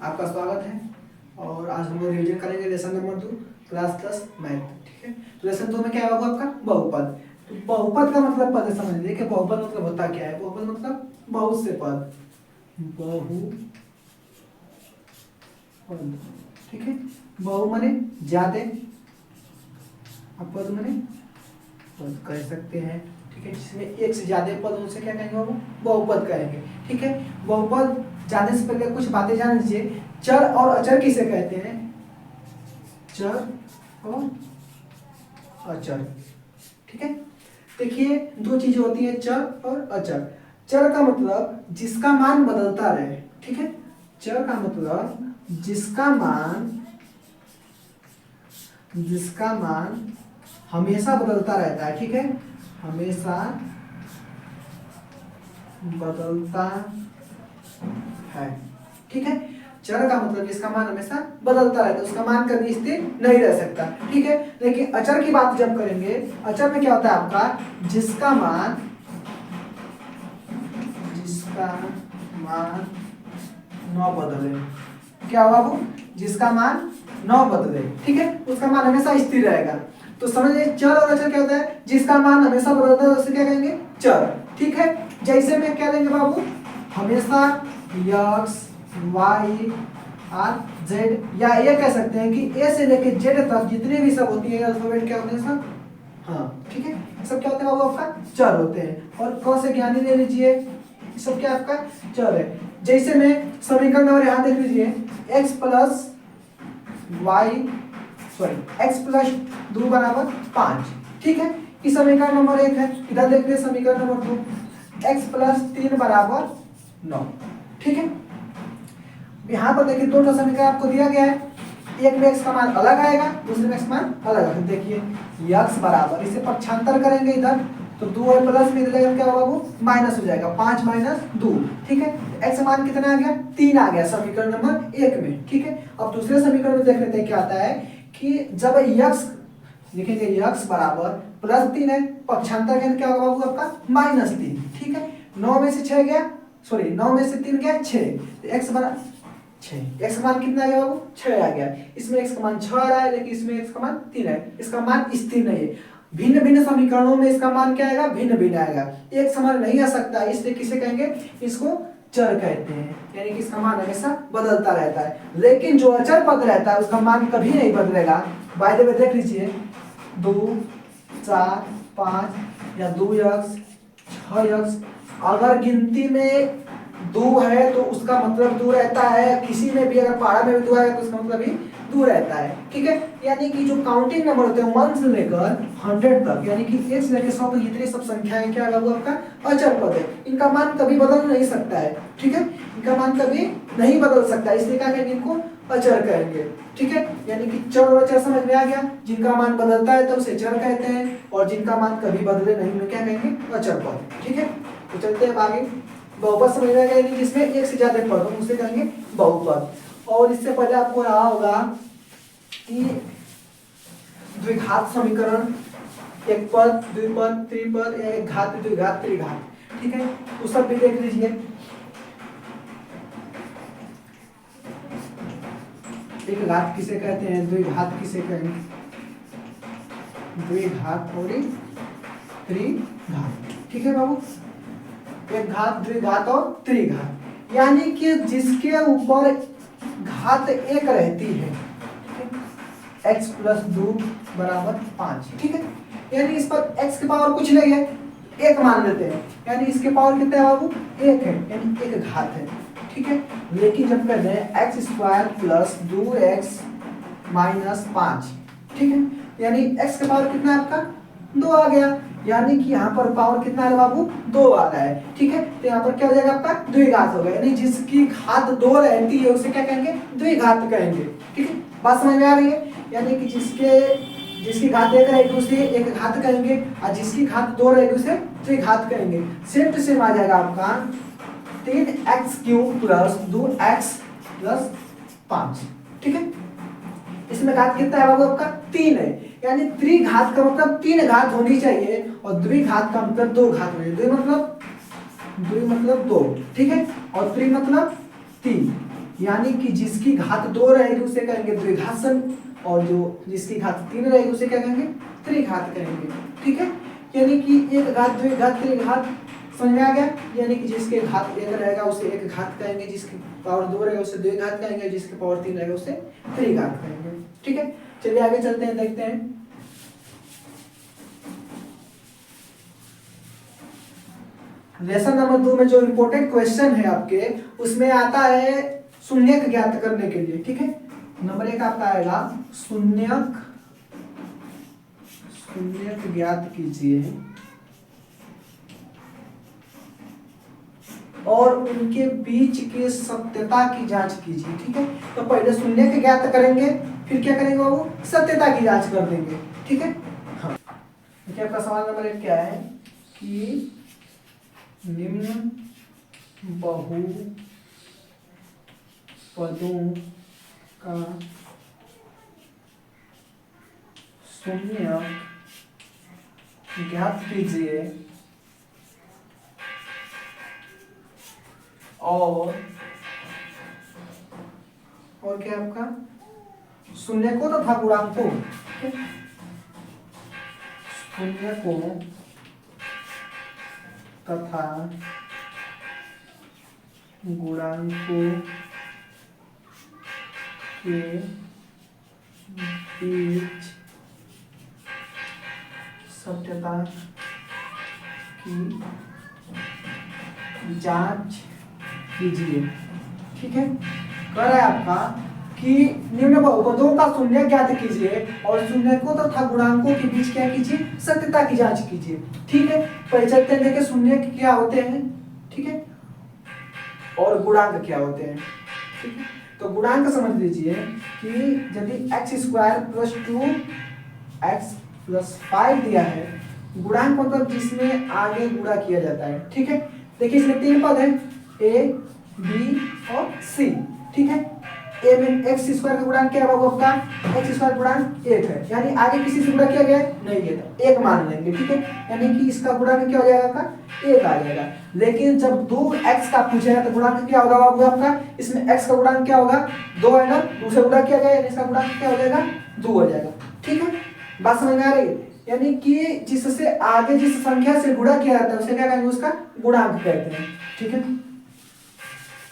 आपका स्वागत है। और आज हम लोग रिविजन करेंगे लेसन नंबर 2 क्लास 10 मैथ। ठीक है, तो लेसन 2 में क्या होगा आपका बहुपद। तो बहुपद का मतलब पहले समझ लीजिए कि बहुपद मतलब होता क्या है। बहुपद मतलब बहुत से पद, बहुपद। ठीक है, बहु माने ज्यादा, पद माने पद कह सकते हैं। ठीक है, जिसमें एक से ज्यादा पद उनसे क्या कहेंगे वो बहुपद कहेंगे। ठीक है, बहुपद जानने से पहले कुछ बातें जान लीजिए। चर और अचर किसे कहते हैं? चर और अचर। ठीक है, देखिए दो चीजें होती है, चर और अचर। चर का मतलब जिसका मान बदलता रहे। ठीक है, चर का मतलब जिसका मान हमेशा बदलता रहता है। ठीक है, हमेशा बदलता है। ठीक है, चर का मतलब जिसका मान हमेशा बदलता रहता है, उसका मान कभी स्थिर नहीं रह सकता। ठीक है, लेकिन अचर की बात जब करेंगे, अचर में क्या होता है आपका जिसका मान न बदले। क्या हुआ वो? जिसका मान न बदले। ठीक है, उसका मान हमेशा स्थिर रहेगा। तो समझिए चर और अचर क्या होता है? जिसका मान हमेशा बदलता है उसे क्या कहेंगे? चर। ठीक है, जैसे में क्या लेंगे बाबू, हमेशा x y r z, या ये कह सकते हैं कि a से लेके z तक जितने भी सब होती है अल्फाबेट क्या होते हैं सब। हाँ ठीक है, सब क्या होते हैं बाबू आपका चर होते हैं। और कौन से ज्ञानी ले लीजिए, सब क्या आपका चर है। जैसे में समीकरण नंबर यहाँ देख लीजिए, x प्लस 2 बराबर 5। ठीक है, इस समीकरण नंबर 1 है। इधर देख लीजिए समीकरण नंबर 2, x प्लस 3 बराबर 9। ठीक है, यहाँ पर देखिए दो समीकरण आपको दिया गया है, एक में x का मान अलग आएगा, दूसरे में x मान अलग आएगा। देखिए x बराबर, इसे पक्षांतर करेंगे इधर तो 2 और प्लस में इधर क्या होगा वो माइनस हो जाएगा, 5 माइनस 2। ठीक है, x मान कितना आ गया? 3 आ गया समीकरण नंबर 1 में। ठीक है, अब दूसरे समीकरण में देख लेते हैं क्या आता है कि जब x लिखेंगे x बराबर प्लस 3 है, पक्षांतर करेंगे क्या होगा बाबू आपका माइनस 3। ठीक है, 9 में से 6 गया, सॉरी 9 में से 3 गया 6, तो x बराबर 6, x का मान कितना आ गया बाबू 6 आ गया। इसमें x का मान 6 आ रहा है, लेकिन इसमें x का मान 3 है, इसका मान स्थिर नहीं है। भिन्न भिन्न समीकरणों में इसका मान क्या आएगा? भिन्न भिन्न आएगा, एक समान नहीं आ सकता, इसलिए किसे कहेंगे? इसको चर कहते हैं, यानी कि इसका मान हमेशा बदलता रहता है। लेकिन जो अचर पद रहता है उसका मान कभी नहीं बदलेगा। बाय द वे देख लीजिए 2 4 5 या 2x 6x, अगर गिनती में 2 है तो उसका मतलब 2 रहता है, किसी में भी अगर पहाड़ा में भी 2 आएगा तो उसका मतलब भी 2 रहता है। ठीक है, यानी कि जो काउंटिंग नंबर होते हैं 1 से लेकर 100 तक, यानी कि 1 से लेकर 100 तक जितनी सब संख्याएं क्या है वो आपका अचर पद है, इनका मान कभी बदल नहीं सकता है। ठीक है, इनका मान कभी नहीं बदल सकता, इसलिए क्या कहेंगे? इनको अचर कहेंगे। ठीक है, यानी कि चर और अचर समझ में आ गया। जिनका मान बदलता है तो उसे चर कहते हैं, और जिनका मान कभी बदले नहीं उन्हें क्या कहेंगे? अचर पद। ठीक है, तो चलते हैं आगे। बहुपद समझ में आ गया, यानी जिसमें एक से ज्यादा पद हो उसे कहेंगे बहुपद। और इससे पहले आपको रहा होगा कि द्विघात समीकरण, एक पद द्विपद त्रिपद या एक घात द्विघात त्रिघात। ठीक है, तो सब भी देख लीजिए। एक घात किसे कहते हैं, द्विघात किसे कहेंगे? द्विघात और त्रिघात। ठीक है बाबू, एक घात द्विघात और त्रिघात, यानी कि जिसके ऊपर घात एक रहती है, x प्लस 2 बराबर 5। ठीक है, यानी इस पर x की पावर कुछ नहीं है, एक मान लेते हैं, यानी इसके पावर कितना है बाबू? 1 है, यानी एक घात है। ठीक है, लेकिन जब कहते हैं x square plus 2x minus 5, ठीक है, यानी x का पावर कितना है आपका? 2 आ गया, यानी कि यहाँ पर पावर कितना है बाबू? 2 आ रहा है। ठीक है, तो यहाँ पर क्या हो जाएगा आपका? द्विघात हो गया, यानी जिसकी घात 2 रहती है उसे क्या कहेंगे? द्विघात कहेंगे। ठीक है, बात समझ में आ रही है? यानी कि जिसकी घात 1 रहेगी उसे एक घात कहेंगे, और जिसकी घात 2 रहेगी उसे द्विघात कहेंगे। सेम टू सेम आ जाएगा आपका 3x³ प्लस 2x प्लस 5। ठीक है, इसमें घात कितना है बाबू आपका? 3 है, यानी त्रिघात का मतलब 3 घात होनी चाहिए, और द्विघात का मतलब 2 घात होनी चाहिए। द्वि मतलब 2। ठीक है, और त्रि मतलब 3। यानी कि जिसकी घात 2 रहेगी उसे कहेंगे द्विघात सम, और जो जिसकी घात 3 रहेगी उसे क्या कहेंगे, त्रिघात कहेंगे। ठीक है, यानी कि एक घात, द्विघात, त्रिघात, समझ में आ गया। यानी कि जिसके घात 1 रहेगा उसे एक घात कहेंगे, जिसकी पावर 2 रहेगा उसे द्विघात कहेंगे, जिसके पावर 3 रहेगा उसे त्रिघात कहेंगे। ठीक है, चलिए आगे चलते हैं, देखते हैं। लेसन नंबर 2 में जो इंपॉर्टेंट क्वेश्चन है आपके, उसमें आता है शून्यक ज्ञात करने के लिए। ठीक है, नंबर 1 आपका आएगा शून्यक ज्ञात कीजिए और उनके बीच की सत्यता की जांच कीजिए। ठीक है, तो पहले शून्यक ज्ञात करेंगे, फिर क्या करेंगे वो सत्यता की जांच कर देंगे। ठीक है, हाँ, देखिए आपका सवाल नंबर 1 क्या है कि निम्न बहुपदों का शून्यक ज्ञात कीजिए और क्या आपका शून्यकों तथा गुणांकों, शून्यकों तथा गुणांकों के बीच सत्यता की जांच कीजिए। ठीक है, कह रहा है आपका कि निम्न बहुपदों का शून्य ज्ञात कीजिए और शून्यकों तथा गुणांकों के बीच क्या कीजिए, सत्यता की जांच कीजिए। ठीक है, पहले चलते हैं देखें शून्य क्या होते हैं। ठीक है, और गुणांक क्या होते हैं। ठीक है, तो गुणांक समझ लीजिए कि यदि x² + 2x + 5 दिया है, गुणांक मतलब जिसमें आगे गुणा किया जाता है। ठीक है, देखिए इसमें 3 पद हैं, a, b और c। ठीक है, a में x² का गुणांक क्या है बाबू आपका, x² गुणांक 1 है, यानी आगे किसी से गुणा किया गया नहीं गया था, 1 मान लेंगे। ठीक है, यानी कि इसका गुणांक क्या हो जाएगा आपका, 1 आ जाएगा। लेकिन जब 2x का पूछेगा तो गुणांक क्या होगा बाबू आपका, इसमें x का गुणांक क्या होगा, 2 है ना, 2 से गुणा किया गया यानी इसका गुणांक क्या हो जाएगा, 2 हो जाएगा। ठीक है, बात समझ में आ रही है। यानी कि जिससे आगे जिस संख्या से गुणा किया जाता है उसे क्या कहेंगे, उसका गुणांक कहते हैं। ठीक है,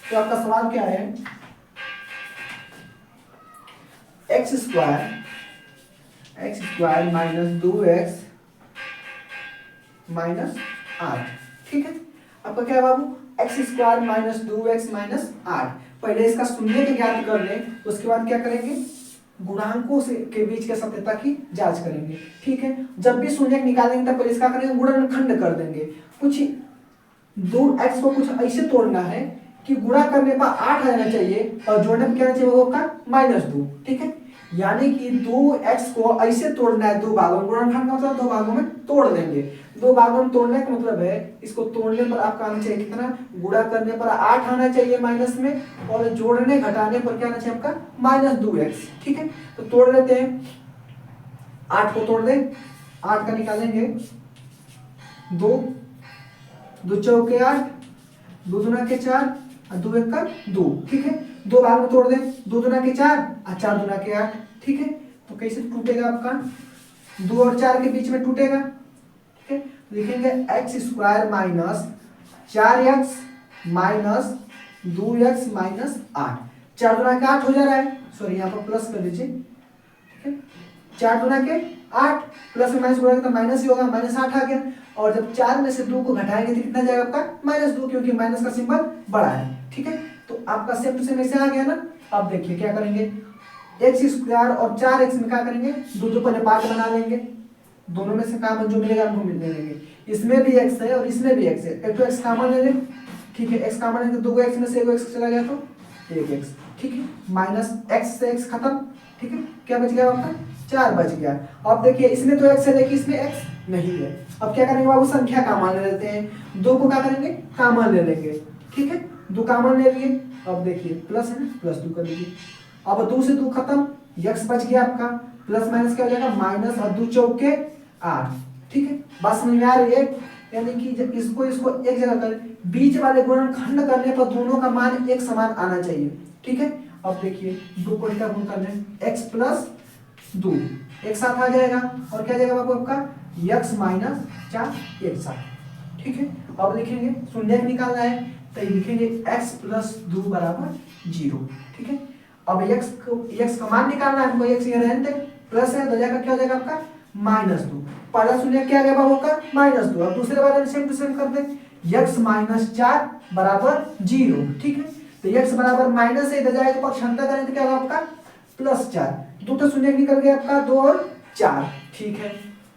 तो आपका सवाल क्या है, x² - 2x - 8। ठीक है, आपका क्या है बाबू, x² - 2x - 8। पहले इसका शून्य ज्ञात कर लें, उसके बाद क्या करेंगे, गुणांकों से के बीच के सत्यता की जांच करेंगे। ठीक है, जब भी शून्य निकालेंगे तब पहले इसका करेंगे गुणनखंड कर देंगे। कुछ 2x को कुछ ऐसे तोड़ना है कि गुणा करने पर 8 आ जाना चाहिए और जोड़ने पर क्या आना चाहिए वो आपका -2। ठीक है, यानी कि 2x को ऐसे तोड़ना है 2 भागों में, गुणनखंड का मतलब 2 भागों में तोड़ देंगे। 2 भागों में तोड़ने का मतलब है इसको तोड़ने पर आपका आना चाहिए कितना, गुणा करने पर 8 आना चाहिए माइनस में, और जोड़ने घटाने पर क्या आना चाहिए आपका -2x। ठीक है, तो तोड़ लेते हैं, 8 को तोड़ दें, 8 का निकालेंगे 2, 2 चौके 8, 2 दूना के 4 और 2 एक का 2। ठीक है, 2 भाग में तोड़ दें, 2 दूना के 4 और 4 दूना के 8। ठीक है, तो कैसे टूटेगा आपका, 2 और 4 के बीच में टूटेगा। ठीक है, लिखेंगे x² - 4x - 2x - 8। 4 दूना के 8 हो जा रहा है, सॉरी यहाँ पर प्लस कर लीजिए। ठीक है, 4 दूना के 8 प्लस में माइनस गुणा तो माइनस ही होगा, -8 आ गया। और जब 4 में से 2 को घटाएंगे तो कितना जाएगा आपका -2, क्योंकि माइनस का सिंबल बड़ा है। ठीक है, तो आपका सेम टू सेम ऐसे आ गया ना। अब देखिए क्या करेंगे, x² और 4x में क्या करेंगे, दो पहले पार्ट बना लेंगे, दोनों में से कॉमन जो मिलेगा हमको मिल लेंगे। इसमें भी x है और इसमें भी x है, एक तो x कॉमन ले लें। ठीक है, x कॉमन है तो 2 x में से 1 x चला गया तो 1x। ठीक है, -x से x खत्म। ठीक है, क्या बच गया आपका, 4 बच गया। अब देखिए इसमें तो x है लेकिन इसमें x नहीं है। अब क्या करेंगे बाबू, संख्या कॉमन ले लेते हैं, 2 को क्या करेंगे, कॉमन ले लेंगे। ठीक है, 2 कॉमन ले लिए, अब देखिए प्लस है ना, +2 कर लीजिए। अब 2 से 2 खत्म, x बच गया आपका, प्लस माइनस क्या हो जाएगा, माइनस और 2 चौके 8। ठीक है, बात समझ में आ रही है। यानी कि जब इसको एक जगह कर बीच वाले गुणनखंड करने पर दोनों का मान एक समान आना चाहिए। ठीक है। अब देखिए 2 को इधर गुण करना है, x प्लस 2 एक साथ आ जाएगा और क्या जाएगा बाबू आपका x माइनस 4 एक साथ। ठीक है। अब लिखेंगे शून्य निकालना है तो लिखेंगे x प्लस 2 बराबर 0। ठीक है। अब x का मान निकालना है हमको, x ये रहने प्लस है तो जाएगा क्या हो जाएगा आपका -2। पहला शून्य क्या गया बाबू का -2। अब दूसरे वाले में सेम टू सेम कर दें, x माइनस 4 बराबर 0। ठीक है। तो x बराबर माइनस से इधर जाएगा तो पक्षांतर करें तो क्या होगा आपका +4। 2 तो शून्य निकल गया आपका 2 और 4। ठीक है।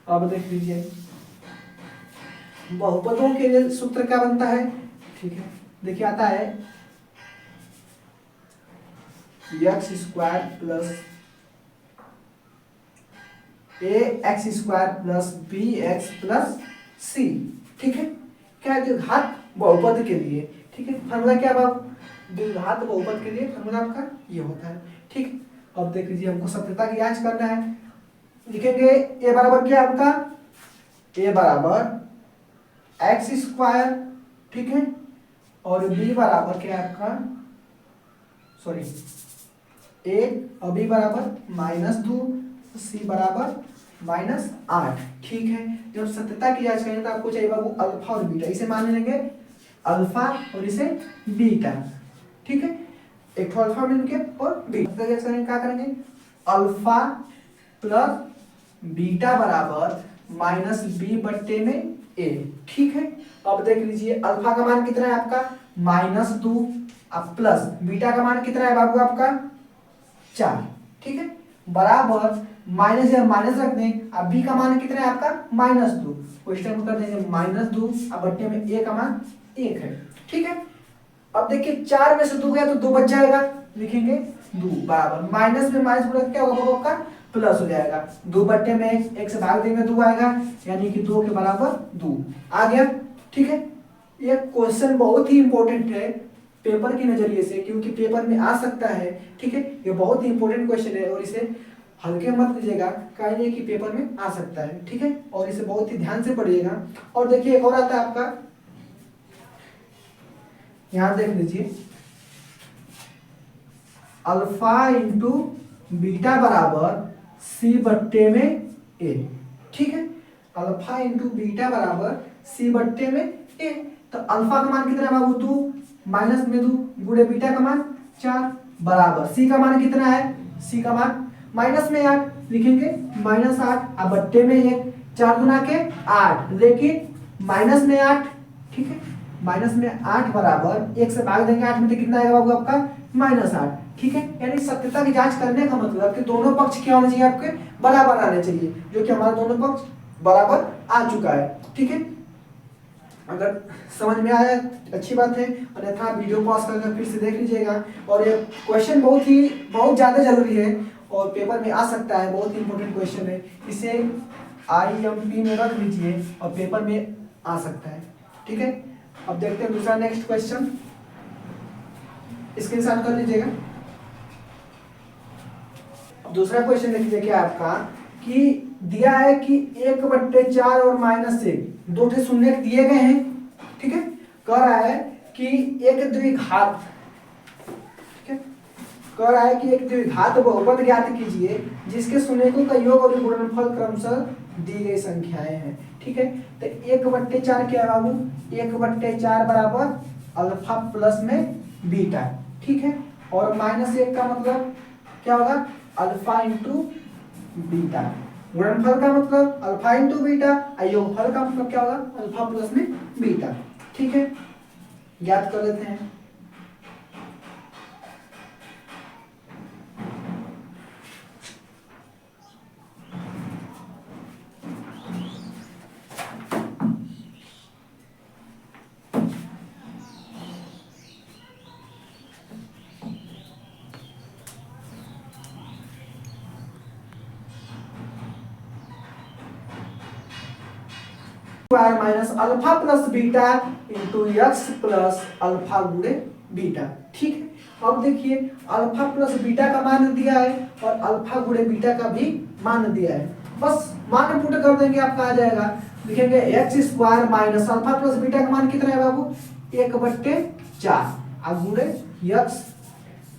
अब देख लीजिए बहुपदों के लिए सूत्र क्या बनता है। ठीक है, देखिए आता है x square plus ax square plus bx plus c। ठीक है। क्या है द्विघात बहुपद के लिए। ठीक है, फॉर्मूला क्या बाब द्विघात बहुपद के लिए फॉर्मूला आपका ये होता है। ठीक है। अब देख लीजिए हमको सत्यता की जांच करना है, लिखेंगे a बराबर क्या आपका a बराबर एक्स स्क्वायर। ठीक है। और b बराबर क्या है आपका सॉरी और b बराबर -2, c बराबर -8। ठीक है। जब सत्यता की जांच करेंगे तो आपको चाहिए बाबू अल्फा और बीटा, इसे मान लेंगे अल्फा और इसे बीटा। ठीक है, एक तो अल्फा मिलके और बीटा क्या करेंगे अल्फा प्लस बीटा बराबर -b/a। ठीक है। अब देख लीजिए अल्फा का मान कितना है आपका -2 अब प्लस बीटा का मान कितना है बाबू आपका 4। ठीक है। बराबर माइनस या माइनस रख दें, अब बी का मान कितना है आपका -2, क्वेश्चन में कर देंगे -2 अब बट्टे में a का मान 1 है। ठीक है। अब देखिए 4 में से 2 गया तो 2 बच जाएगा, लिखेंगे 2 बराबर माइनस में माइनस बोला क्या होगा आपका प्लस हो जाएगा, 2 में 1 से भाग देंगे 2 आएगा, यानी कि 2 के बराबर 2 आ गया। ठीक है। ये क्वेश्चन बहुत ही इंपॉर्टेंट है पेपर के नजरिए से, क्योंकि पेपर में आ सकता है। ठीक है, ये बहुत ही इंपॉर्टेंट क्वेश्चन है और इसे हल्के मत लीजिएगा, कहीं कि पेपर में आ सकता है। ठीक है, और इसे बहुत ही ध्यान से पढ़िएगा। और देखिए एक और आता है आपका, यहां देख लीजिए अल्फा इंटू बीटा बराबर c/a। ठीक है, अल्फा इंटू बीटा बराबर c/a। तो अल्फा का मान कितना है बाबू 2 माइनस में 2 गुणे बीटा का मान 4 बराबर c का मान कितना है, c का मान माइनस में 8, लिखेंगे -8 अब बट्टे में 1, 4 गुना के 8 लेकिन माइनस में 8। ठीक है, माइनस में 8 बराबर 1 से भाग देंगे 8 में तो कितना आएगा बाबू आपका -8। ठीक है, यानी सत्यता की जांच करने का मतलब कि दोनों पक्ष क्या होने चाहिए आपके बराबर आने चाहिए, जो कि हमारा दोनों पक्ष बराबर आ चुका है। ठीक है, अगर समझ में आया अच्छी बात है, अन्यथा वीडियो पॉज करके फिर से देख लीजिएगा। और ये क्वेश्चन बहुत ज़्यादा जरूरी है और पेपर में आ सकता है, बहुत ही इंपॉर्टेंट क्वेश्चन है, इसे IMP में रख लीजिए और पेपर में आ सकता है। ठीक है, अब देखते हैं दूसरा नेक्स्ट क्वेश्चन, स्क्रीनशॉट कर लीजिएगा। दूसरा क्वेश्चन लिख लीजिए क्या आपका कि दिया है कि 1/4 और -1 दो ठे शून्य दिए गए हैं। ठीक है, कह रहा है कि एक द्विघात, ठीक है, कह रहा है कि एक द्विघात बहुपद ज्ञात कीजिए जिसके शून्यकों का योग और गुणनफल क्रमशः दी गई संख्याएं हैं। ठीक है, तो 1/4 क्या है बाबू 1/4 बराबर अल्फा प्लस में बीटा। ठीक है, और -1 का मतलब क्या होगा अल्फा इंटू बीटा, गुणनफल का मतलब अल्फा इंटू बीटा, योगफल का मतलब क्या होगा अल्फा प्लस में बीटा। ठीक है, ज्ञात कर लेते हैं। Square minus alpha plus beta into x plus alpha गुणे बीटा। ठीक है, अब देखिए अल्फा प्लस बीटा का मान दिया है और अल्फा गुणे बीटा का भी मान दिया है, बस मान पुट कर देंगे आपका आ जाएगा, लिखेंगे x square minus alpha plus beta का मान कितना है बाबू 1/4 और गुणे एक्स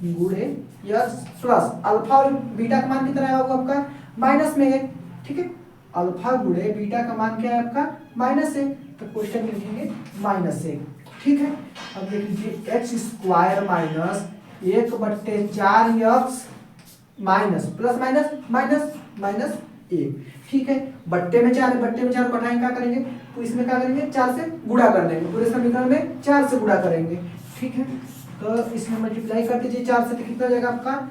गुणे यक्स प्लस अल्फा और बीटा का मान कितना है बाबू आपका माइनस में है, ठीक है। अल्फा गुणे बीटा का मान क्या है आपका माइनस है, तो क्वेश्चन में लिखेंगे माइनस एक, ठीक है। अब देख लीजिए x square minus 1/4 x minus plus minus minus minus एक, ठीक है। बट्टे में 4 को हटाएंगे क्या करेंगे, तो इसमें क्या करेंगे 4 से गुणा कर देंगे, पूरे समीकरण में 4 से गुणा करेंगे, ठीक है। तो इसमें मल्टीप्लाई कर दीजिए 4 से, तो कितना हो जाएगा आपका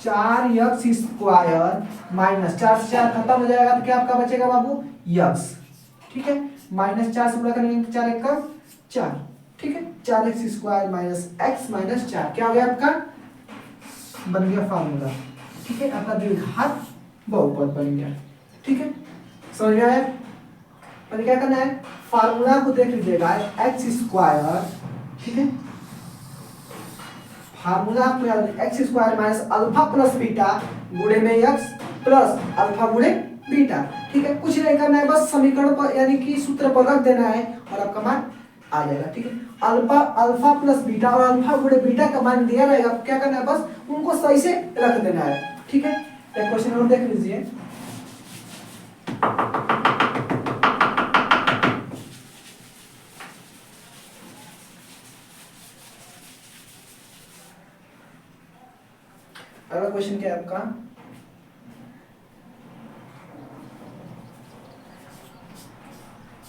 4 यक्स स्क्वायर माइनस 4 से 4 खत्म हो जाएगा, तो क्या आपका बचेगा बाबू यक्स, ठीक है। माइनस 4 से गुणा करेंगे 4 1 का 4, ठीक है। 4x square minus x minus 4 क्या हो गया आपका बन गया फार्मूला, ठीक है। आपका द्विघात बहुपद बन गया, ठीक है। समझ में आया। पर क्या करना है, फार्मूला को देख लीजिएगा एक्स स्क्वायर, ठीक है। फार्मूला आपको याद x square minus alpha plus beta गुणे में एक्स प्लस अल्फा गुणे बीटा, ठीक है। कुछ नहीं करना है, बस समीकरण पर यानी कि सूत्र पर रख देना है और आपका मान आ जाएगा, ठीक है। अल्फा प्लस बीटा और अल्फा गुणे बीटा का मान दिया रहेगा, क्या करना है बस उनको सही से रख देना है, ठीक है। एक क्वेश्चन और देख लीजिए। अगला क्वेश्चन क्या है आपका,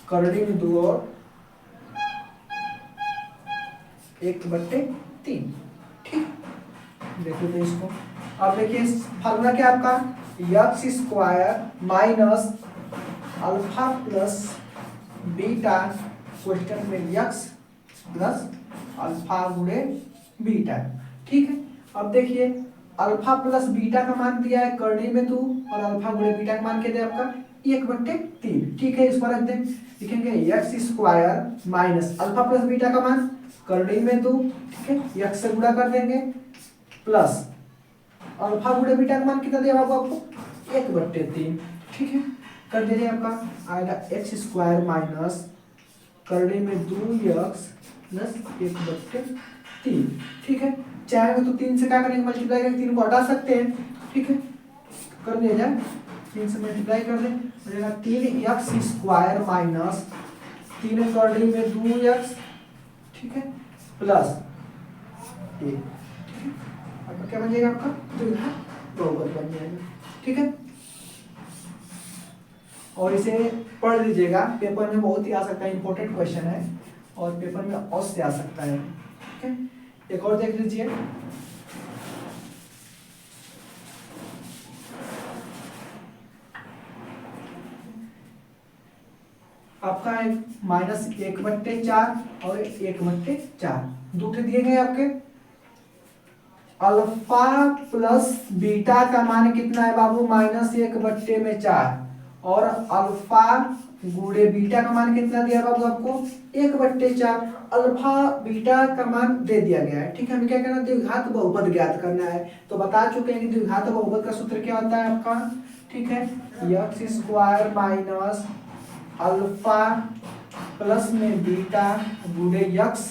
करड़ी में 2 और 1/3, ठीक। देखो तो इसको अब देखिए फार्मूला क्या आपका x square minus alpha plus beta question में यक्स प्लस अल्फा गुणे बीटा, ठीक है। अब देखिए अल्फा प्लस बीटा का मान दिया है करनी में 2 और अल्फा गुणे बीटा का मान क्या दिया आपका 1/3, ठीक है। इस पर रख दें, लिखेंगे x square minus alpha plus beta का मान करनी में 2, ठीक है, यक्स से गुणा कर देंगे प्लस अल्फा गुणे बीटा का मान कितना दिया बाबू आपको 1/3, ठीक है। कर दीजिए आपका आएगा एक्स स्क्वायर माइनस करने में 2x प्लस 1/3, ठीक है। चाहे तो 3 से क्या करेंगे मल्टीप्लाई करके 3 को हटा सकते हैं, ठीक है। कर दिया जाए 3 से मल्टीप्लाई कर दें हो जाएगा 3x स्क्वायर माइनस 3 करने में 2x, ठीक है, प्लस 1, ठीक है। अब क्या बन जाएगा आपका द्विघात बहुपद बन जाएगा, ठीक है। और इसे पढ़ लीजिएगा, पेपर में बहुत ही आ सकता है, इंपॉर्टेंट क्वेश्चन है और पेपर में अवश्य आ सकता है, ठीक है। एक और देख लीजिए, आपका एक -1/4 और 1/4 दूसरे दिए गए आपके। अल्फा प्लस बीटा का मान कितना है बाबू -1/4 और अल्फा गुणे बीटा का मान कितना दिया बाबू आपको 1/4। अल्फा बीटा का मान दे दिया गया है, ठीक है। हमें क्या करना है द्विघात बहुपद ज्ञात करना है, तो बता चुके हैं कि द्विघात बहुपद का सूत्र क्या होता है आपका, ठीक है, x square minus alpha plus में बीटा गुणे यक्स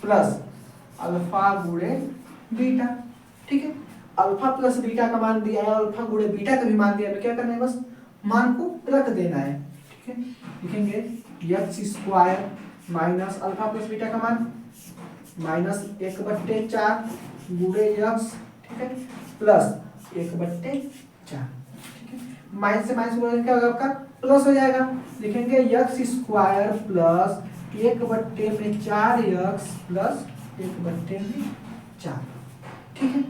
प्लस अल्फा गुणे बीटा, ठीक है। अल्फा प्लस बीटा का मान दिया है, अल्फा गुणे बीटा का भी मान दिया है, क्या करना है बस मान को रख देना है, ठीक है। लिखेंगे x square minus alpha plus beta का मान -1/4 गुणे यक्स, ठीक है, प्लस 1/4, ठीक है। माइनस से माइनस गुणा क्या होगा आपका प्लस हो जाएगा, लिखेंगे x square plus 1/4 x plus 1/4, ठीक है।